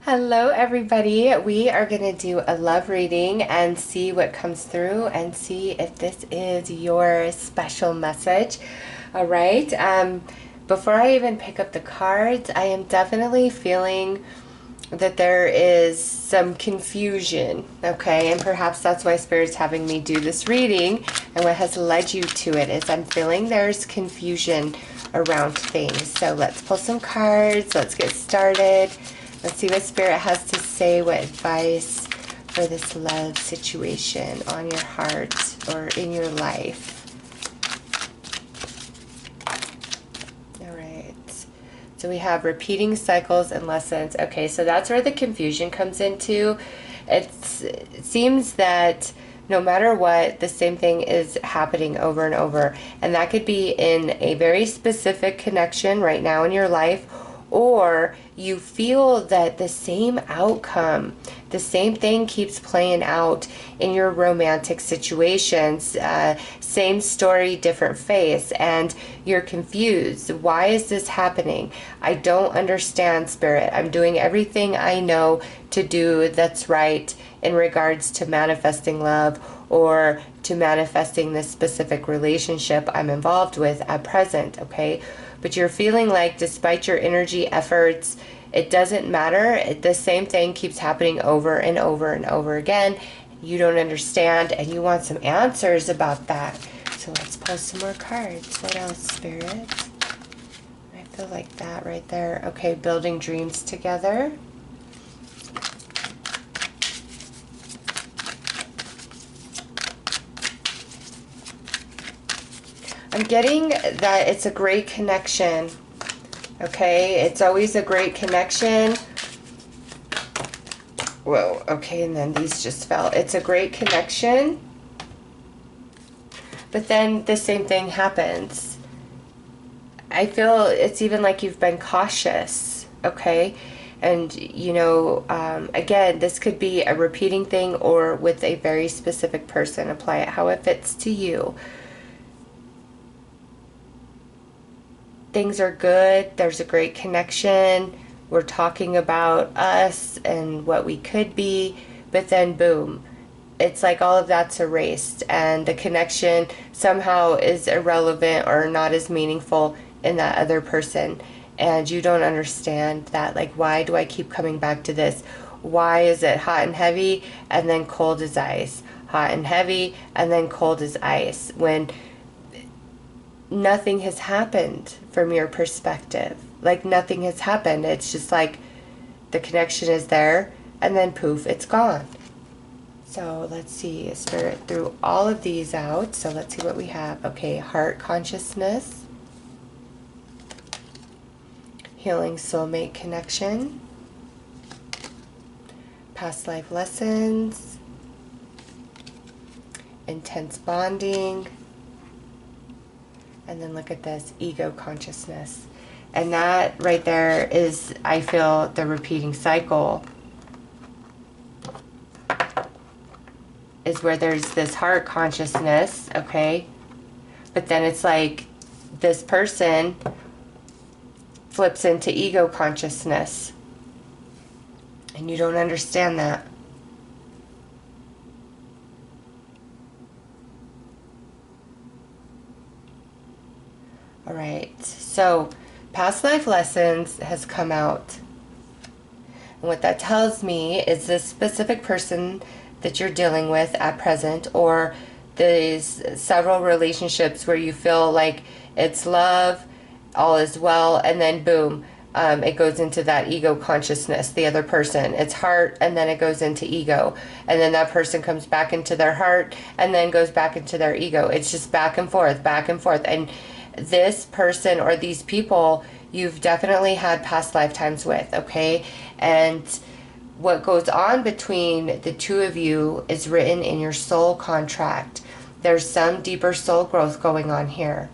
Hello, everybody. We are going to do a love reading and see what comes through and see if this is your special message. All right. Before I even pick up the cards, I am definitely feeling that there is some confusion, okay? And perhaps that's why Spirit's having me do this reading, and what has led you to it is I'm feeling there's confusion around things. So let's pull some cards. Let's get started. Let's see what Spirit has to say, what advice for this love situation on your heart or in your life. All right. So we have repeating cycles and lessons. Okay, so that's where the confusion comes into. It seems that no matter what, the same thing is happening over and over. And that could be in a very specific connection right now in your life, or you feel that the same outcome, the same thing keeps playing out in your romantic situations. Same story, different face, and you're confused. Why is this happening? I don't understand, Spirit. I'm doing everything I know to do that's right in regards to manifesting love or to manifesting this specific relationship I'm involved with at present, okay? But you're feeling like despite your energy efforts, it doesn't matter. The same thing keeps happening over and over and over again. You don't understand and you want some answers about that. So let's pull some more cards. What else, Spirit? I feel like that right there. Okay, building dreams together. I'm getting that it's a great connection. Okay, it's always a great connection. Whoa, okay, and then these just fell. It's a great connection. But then the same thing happens. I feel it's even like you've been cautious, okay? And, you know, again, this could be a repeating thing or with a very specific person. Apply it how it fits to you. Things are good. There's a great connection. We're talking about us and what we could be. But then, boom, it's like all of that's erased. And the connection somehow is irrelevant or not as meaningful in that other person. And you don't understand that. Like, why do I keep coming back to this? Why is it hot and heavy and then cold as ice? Hot and heavy and then cold as ice. When nothing has happened from your perspective. Like nothing has happened. It's just like the connection is there and then poof, it's gone. So let's see, Spirit threw all of these out. So let's see what we have. Okay, heart consciousness, healing soulmate connection, past life lessons, intense bonding, and then look at this, ego consciousness. And that right there is, I feel, the repeating cycle is where there's this heart consciousness, okay? But then it's like this person flips into ego consciousness. And you don't understand that. All right, so past life lessons has come out. And what that tells me is this specific person that you're dealing with at present, or these several relationships where you feel like it's love, all is well, and then boom, it goes into that ego consciousness, the other person. It's heart, and then it goes into ego. And then that person comes back into their heart, and then goes back into their ego. It's just back and forth, back and forth. And this person or these people you've definitely had past lifetimes with, okay? And what goes on between the two of you is written in your soul contract. There's some deeper soul growth going on here.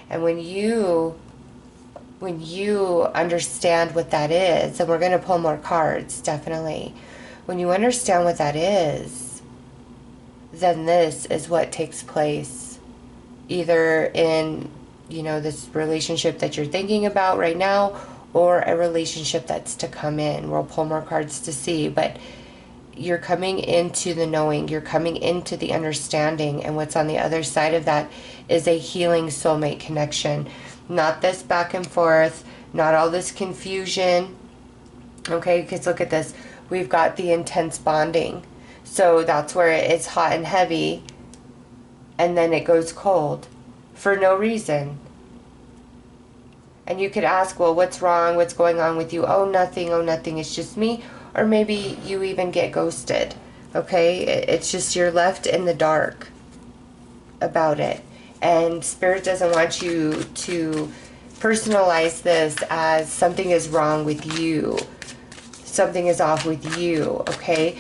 And when you understand what that is, and we're going to pull more cards, definitely. When you understand what that is, then this is what takes place either in, you know, this relationship that you're thinking about right now, or a relationship that's to come in. We'll pull more cards to see, but you're coming into the knowing, you're coming into the understanding, and what's on the other side of that is a healing soulmate connection. Not this back and forth, not all this confusion. Okay, because look at this. We've got the intense bonding. So that's where it's hot and heavy, and then it goes cold for no reason. And you could ask, well, what's wrong? What's going on with you? Oh, nothing. Oh, nothing. It's just me. Or maybe you even get ghosted. Okay? It's just you're left in the dark about it. And Spirit doesn't want you to personalize this as something is wrong with you. Something is off with you. Okay?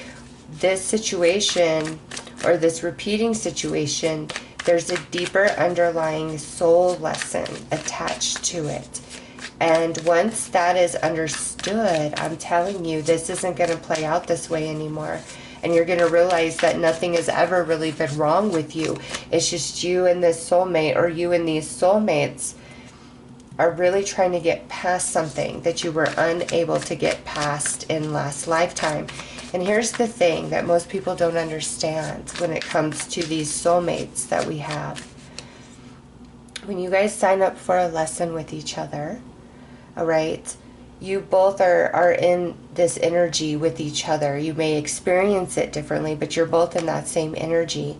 This situation, or this repeating situation, there's a deeper underlying soul lesson attached to it. And once that is understood, I'm telling you, this isn't going to play out this way anymore. And you're going to realize that nothing has ever really been wrong with you. It's just you and this soulmate, or you and these soulmates, are really trying to get past something that you were unable to get past in last lifetime. And here's the thing that most people don't understand when it comes to these soulmates that we have. When you guys sign up for a lesson with each other, all right, you both are in this energy with each other. You may experience it differently, but you're both in that same energy.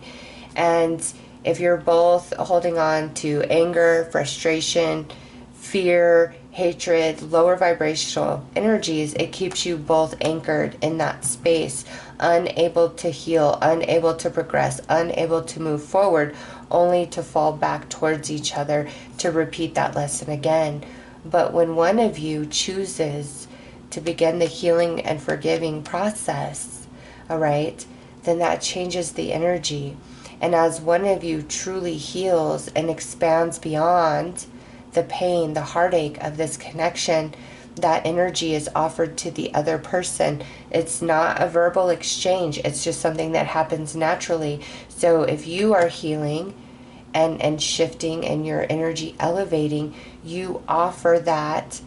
And if you're both holding on to anger, frustration, fear, hatred, lower vibrational energies, it keeps you both anchored in that space, unable to heal, unable to progress, unable to move forward, only to fall back towards each other to repeat that lesson again. But when one of you chooses to begin the healing and forgiving process, all right, then that changes the energy. And as one of you truly heals and expands beyond the pain, the heartache of this connection, that energy is offered to the other person. It's not a verbal exchange. It's just something that happens naturally. So if you are healing and shifting and your energy elevating, you offer that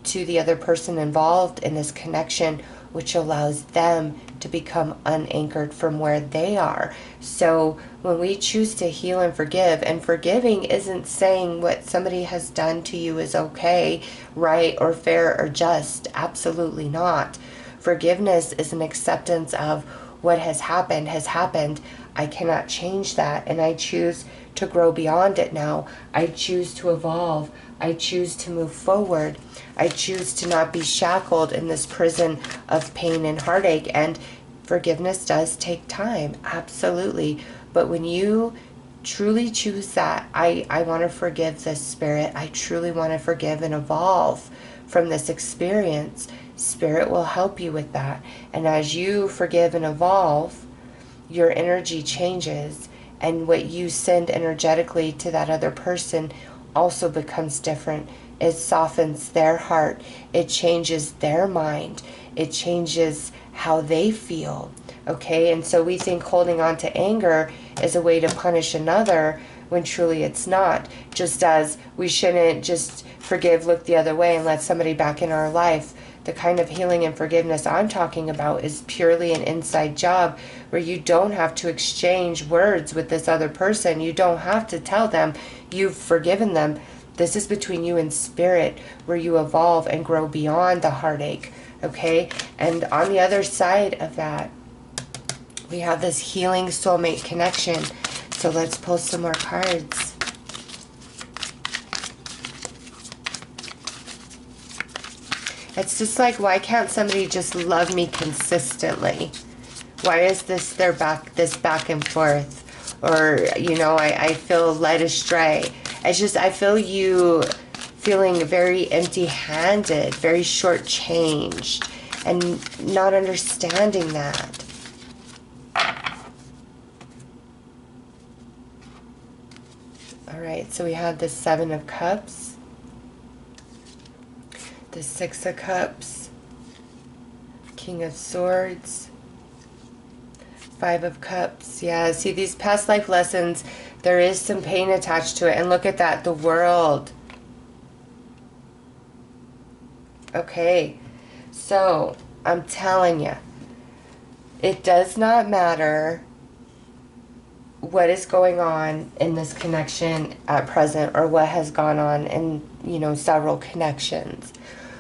to the other person involved in this connection, which allows them to become unanchored from where they are. So when we choose to heal and forgiving isn't saying what somebody has done to you is okay, right, or fair, or just. Absolutely not. Forgiveness is an acceptance of what has happened has happened. I cannot change that, and I choose to grow beyond it now. I choose to evolve. I choose to move forward. I choose to not be shackled in this prison of pain and heartache. And forgiveness does take time, absolutely. But when you truly choose that, I want to forgive this, Spirit. I truly want to forgive and evolve from this experience. Spirit will help you with that. And as you forgive and evolve, your energy changes. And what you send energetically to that other person also becomes different. It softens their heart. It changes their mind. It changes how they feel. Okay, and so we think holding on to anger is a way to punish another when truly it's not. Just as we shouldn't just forgive, look the other way, and let somebody back in our life. The kind of healing and forgiveness I'm talking about is purely an inside job where you don't have to exchange words with this other person. You don't have to tell them you've forgiven them. This is between you and Spirit, where you evolve and grow beyond the heartache. Okay? And on the other side of that, we have this healing soulmate connection. So let's pull some more cards. It's just like, why can't somebody just love me consistently? Why is this back and forth? Or, you know, I feel led astray. It's just, I feel you feeling very empty-handed, very shortchanged, and not understanding that. All right, so we have the Seven of Cups, the Six of Cups, King of Swords, Five of Cups. Yeah, see, these past life lessons, there is some pain attached to it. And look at that, the World. Okay, so I'm telling you, it does not matter what is going on in this connection at present or what has gone on in, several connections.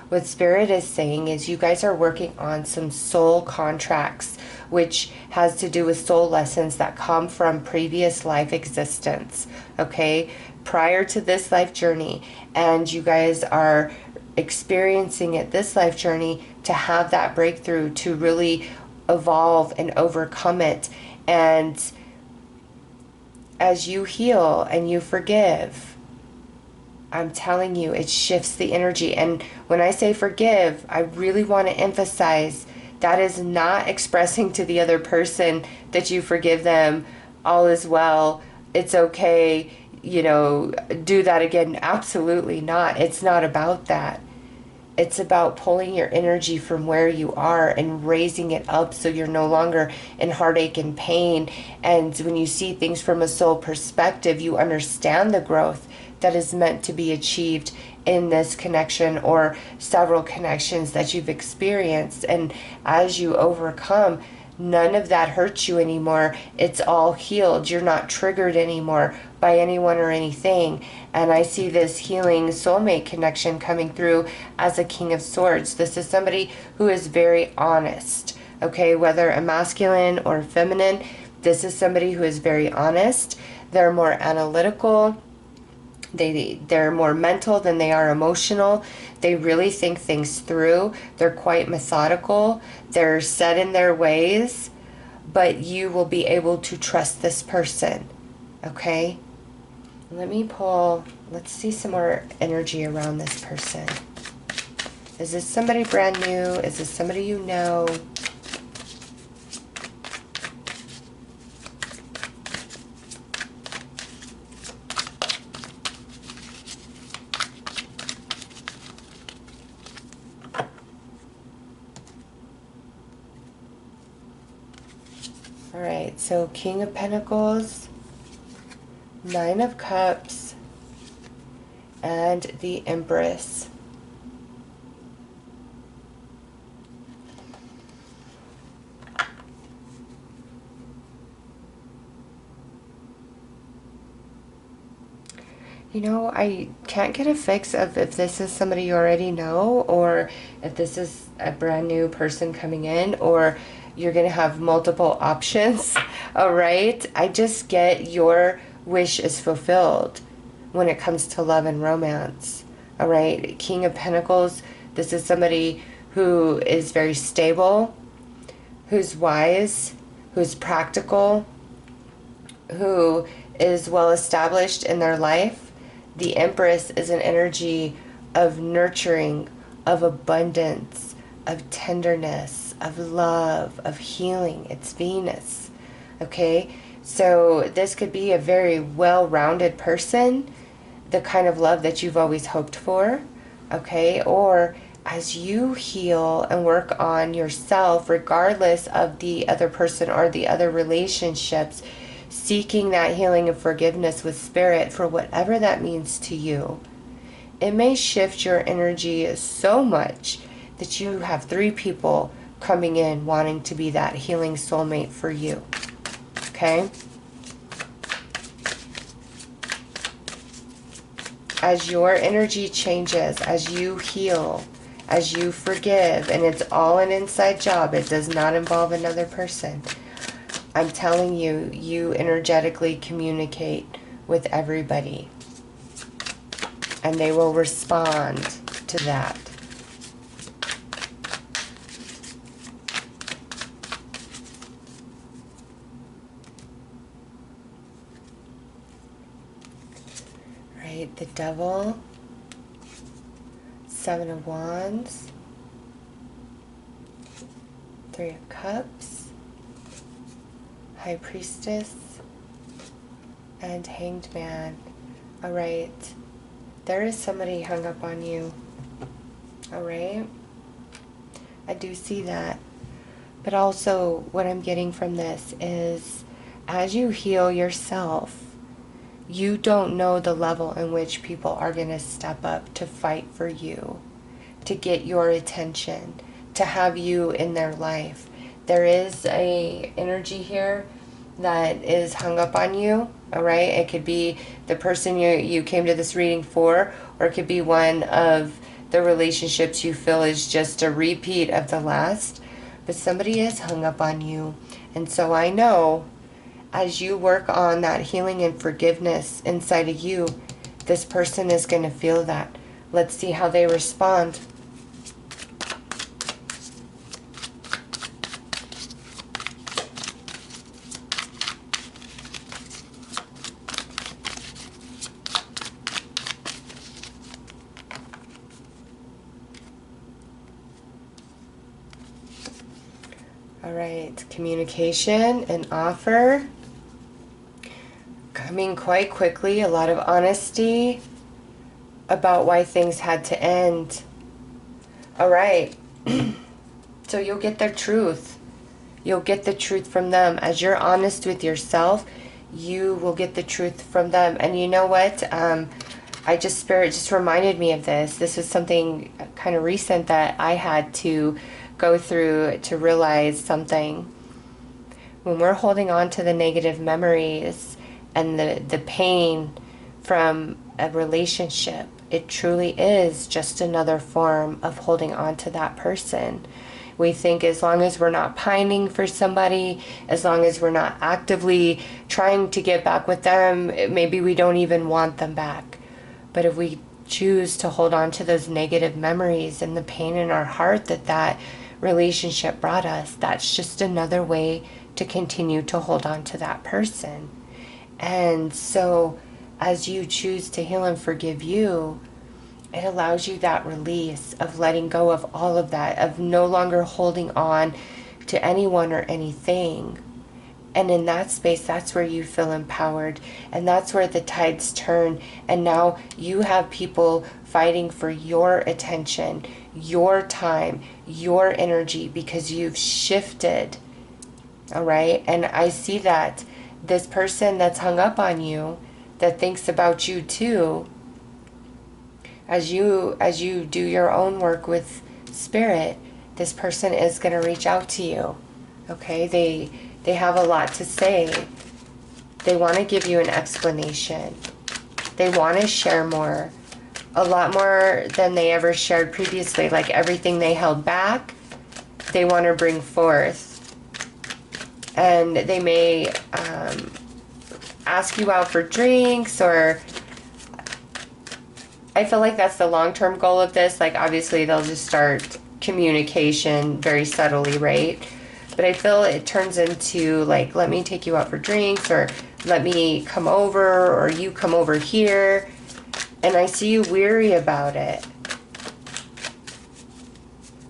What Spirit is saying is you guys are working on some soul contracts, which has to do with soul lessons that come from previous life existence, okay? Prior to this life journey. And you guys are experiencing it, this life journey, to have that breakthrough, to really evolve and overcome it. And as you heal and you forgive, I'm telling you, it shifts the energy. And when I say forgive, I really want to emphasize that is not expressing to the other person that you forgive them, all is well, it's okay, do that again. Absolutely not. It's not about that. It's about pulling your energy from where you are and raising it up so you're no longer in heartache and pain. And when you see things from a soul perspective, you understand the growth that is meant to be achieved in this connection or several connections that you've experienced. And as you overcome, none of that hurts you anymore. It's all healed. You're not triggered anymore by anyone or anything. And I see this healing soulmate connection coming through as a King of Swords. This is somebody who is very honest, okay? Whether a masculine or feminine, this is somebody who is very honest. They're more analytical. They're more mental than they are emotional. They really think things through. They're quite methodical. They're set in their ways, but you will be able to trust this person, okay? Let me pull, let's see some more energy around this person. Is this somebody brand new? Is this somebody you know? All right, so King of Pentacles, Nine of Cups, and the Empress. I can't get a fix of if this is somebody you already know or if this is a brand new person coming in or you're going to have multiple options. All right? I just get your wish is fulfilled when it comes to love and romance. All right? King of Pentacles, this is somebody who is very stable, who's wise, who's practical, who is well established in their life. The Empress is an energy of nurturing, of abundance, of tenderness, of love, of healing. It's Venus. Okay? So this could be a very well-rounded person, the kind of love that you've always hoped for. Okay? Or as you heal and work on yourself, regardless of the other person or the other relationships, seeking that healing and forgiveness with Spirit for whatever that means to you, it may shift your energy so much that you have 3 people coming in wanting to be that healing soulmate for you. Okay? As your energy changes, as you heal, as you forgive, and it's all an inside job, it does not involve another person. I'm telling you, you energetically communicate with everybody. And they will respond to that. Right, the Devil, 7 of Wands, 3 of Cups, High Priestess, and Hanged Man. All right. There is somebody hung up on you. All right. I do see that. But also what I'm getting from this is as you heal yourself, you don't know the level in which people are going to step up to fight for you. to get your attention, to have you in their life. There is a energy here that is hung up on you, all right? It could be the person you came to this reading for, or it could be one of the relationships you feel is just a repeat of the last. But somebody is hung up on you. And so I know as you work on that healing and forgiveness inside of you, this person is going to feel that. Let's see how they respond. All right, communication and offer. Coming quite quickly, a lot of honesty about why things had to end. All right, so you'll get their truth. You'll get the truth from them. As you're honest with yourself, you will get the truth from them. And you know what? Spirit just reminded me of this. This is something kind of recent that I had to go through to realize something. When we're holding on to the negative memories and the pain from a relationship, it truly is just another form of holding on to that person. We think as long as we're not pining for somebody, as long as we're not actively trying to get back with them, maybe we don't even want them back. But if we choose to hold on to those negative memories and the pain in our heart that relationship brought us, that's just another way to continue to hold on to that person. And so as you choose to heal and forgive you, it allows you that release of letting go of all of that, of no longer holding on to anyone or anything. And in that space, that's where you feel empowered. And that's where the tides turn. And now you have people fighting for your attention, your time, your energy, because you've shifted. All right? And I see that this person that's hung up on you, that thinks about you too, as you do your own work with spirit, this person is going to reach out to you. Okay? They have a lot to say. They want to give you an explanation. They want to share more. A lot more than they ever shared previously. Like everything they held back, they want to bring forth. And they may ask you out for drinks, or I feel like that's the long-term goal of this. Like obviously they'll just start communication very subtly, right? But I feel it turns into like, let me take you out for drinks, or let me come over, or you come over here. And I see you weary about it.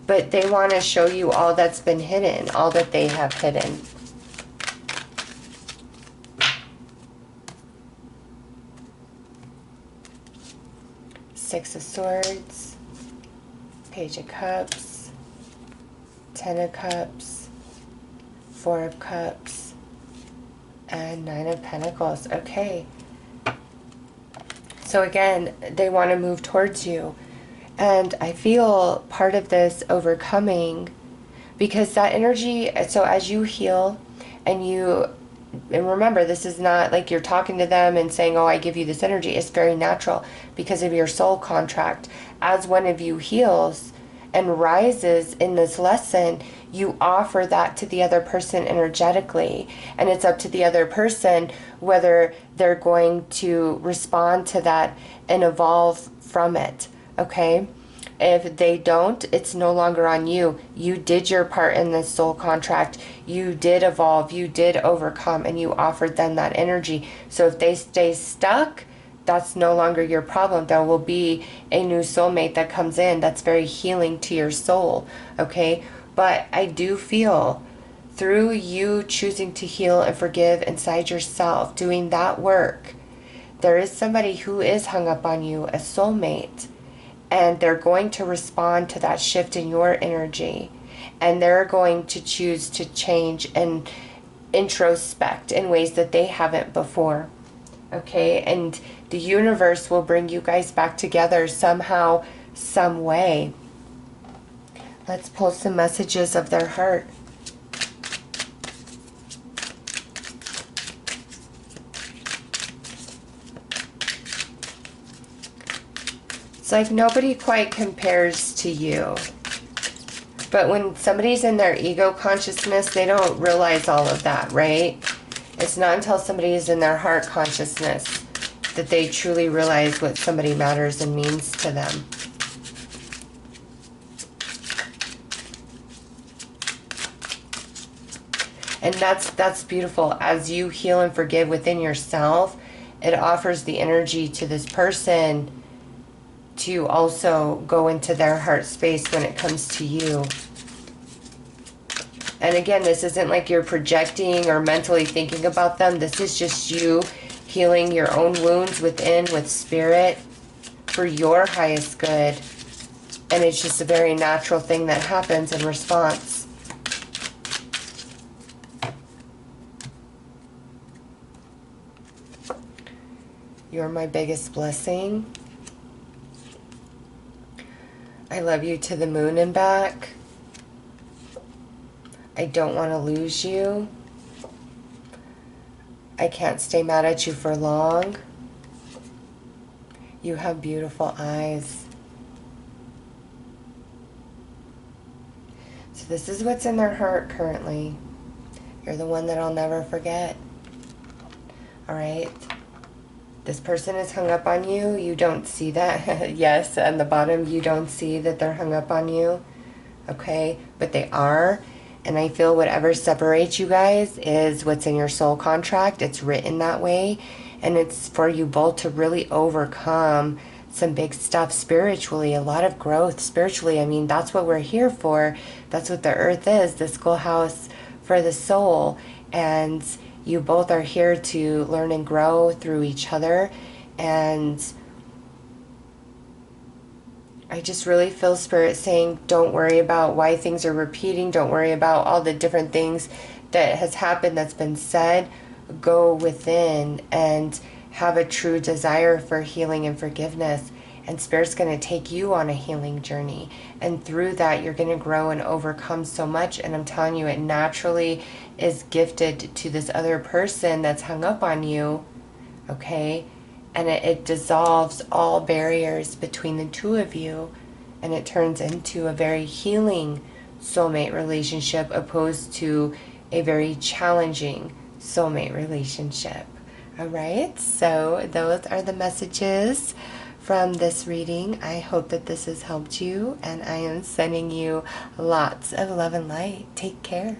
But they want to show you all that's been hidden, all that they have hidden. Six of Swords, Page of Cups, Ten of Cups, Four of Cups, and Nine of Pentacles. Okay. So again, they want to move towards you. And I feel part of this overcoming, because that energy, so as you heal and remember, this is not like you're talking to them and saying, oh, I give you this energy. It's very natural because of your soul contract. As one of you heals and rises in this lesson, you offer that to the other person energetically. And it's up to the other person whether they're going to respond to that and evolve from it. Okay? If they don't, it's no longer on you. You did your part in this soul contract. You did evolve. You did overcome, and you offered them that energy. So if they stay stuck, that's no longer your problem. There will be a new soulmate that comes in that's very healing to your soul. Okay? But I do feel through you choosing to heal and forgive inside yourself, doing that work, there is somebody who is hung up on you, a soulmate. And they're going to respond to that shift in your energy. And they're going to choose to change and introspect in ways that they haven't before. Okay? And the universe will bring you guys back together somehow, some way. Let's pull some messages of their heart. It's like nobody quite compares to you. But when somebody's in their ego consciousness, they don't realize all of that, right? It's not until somebody is in their heart consciousness that they truly realize what somebody matters and means to them. And that's beautiful. As you heal and forgive within yourself, it offers the energy to this person to also go into their heart space when it comes to you. And again, this isn't like you're projecting or mentally thinking about them. This is just you healing your own wounds within with spirit for your highest good. And it's just a very natural thing that happens in response. You're my biggest blessing. I love you to the moon and back. I don't want to lose you. I can't stay mad at you for long. You have beautiful eyes. So this is what's in their heart currently. You're the one that I'll never forget. All right. This person is hung up on you. You don't see that. Yes, on the bottom, you don't see that they're hung up on you. Okay, but they are. And I feel whatever separates you guys is what's in your soul contract. It's written that way. And it's for you both to really overcome some big stuff spiritually, a lot of growth spiritually. I mean, that's what we're here for. That's what the earth is, the schoolhouse for the soul. And you both are here to learn and grow through each other. And I just really feel Spirit saying, don't worry about why things are repeating. Don't worry about all the different things that has happened, that's been said. Go within and have a true desire for healing and forgiveness. And Spirit's going to take you on a healing journey. And through that, you're going to grow and overcome so much. And I'm telling you, it naturally is gifted to this other person that's hung up on you. Okay? And it dissolves all barriers between the two of you. And it turns into a very healing soulmate relationship opposed to a very challenging soulmate relationship. All right? So those are the messages from this reading. I hope that this has helped you, and I am sending you lots of love and light. Take care.